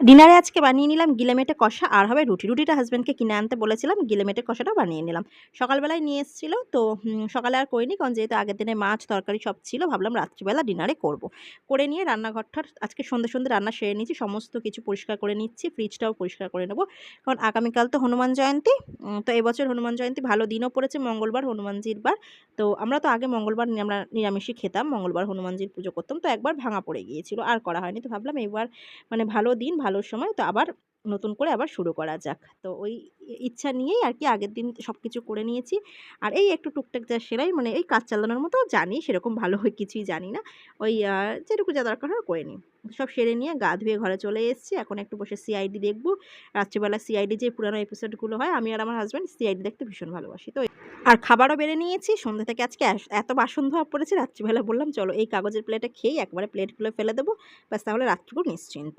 ডিনারে আজকে বানিয়ে নিলাম গিলেমেটে কষা আর হবে রুটি। রুটিটা হাসব্যান্ডকে কিনে আনতে বলেছিলাম, গিলেমেটে কষাটা বানিয়ে নিলাম। সকালবেলায় নিয়ে এসেছিল তো সকালে আর করিনি, কারণ যেহেতু আগের দিনে মাছ তরকারি সব ছিল, ভাবলাম রাত্রিবেলা ডিনারে করব। করে নিয়ে রান্নাঘরটার আজকে সন্ধ্যে রান্না সেরে নিয়েছি, সমস্ত কিছু পরিষ্কার করে নিচ্ছি, ফ্রিজটাও পরিষ্কার করে নেব। কারণ আগামীকাল তো হনুমান জয়ন্তী। তো এবছর হনুমান জয়ন্তী ভালো দিনও পড়েছে, মঙ্গলবার হনুমানজির বার। তো আমরা তো আগে মঙ্গলবার আমরা নিরামিষই খেতাম, মঙ্গলবার হনুমানজির পুজো করতাম, তো একবার ভাঙা পড়ে গিয়েছিল, আর করা হয়নি। তো ভাবলাম এবার মানে ভালো দিন, ভালো সময়, তো আবার নতুন করে আবার শুরু করা যাক। তো ওই ইচ্ছা নিয়েই আর কি আগের দিন সবকিছু করে নিয়েছি। আর এই একটু টুকটাক যা সেলাই, মানে এই কাজ চালানোর মতো জানি, সেরকম ভালো কিছুই জানি না। ওই যেটুকু যা দরকার হয় করে নিই। সব সেরে নিয়ে গা ধুয়ে ঘরে চলে এসেছি। এখন একটু বসে সিআইডি দেখব। রাত্রিবেলা সিআইডি যে পুরানো এপিসোডগুলো হয়, আমি আর আমার হাসব্যান্ড সিআইডি দেখতে ভীষণ ভালোবাসি। তো আর খাবারও বেড়ে নিয়েছি। সন্ধ্যা থেকে আজকে এত বাসন ধোয়া পড়েছে, রাত্রিবেলা বললাম চলো এই কাগজের প্লেটে খেয়েই একবারে প্লেটগুলো ফেলে দেবো, ব্যাস তাহলে রাত্রিপুর নিশ্চিন্ত।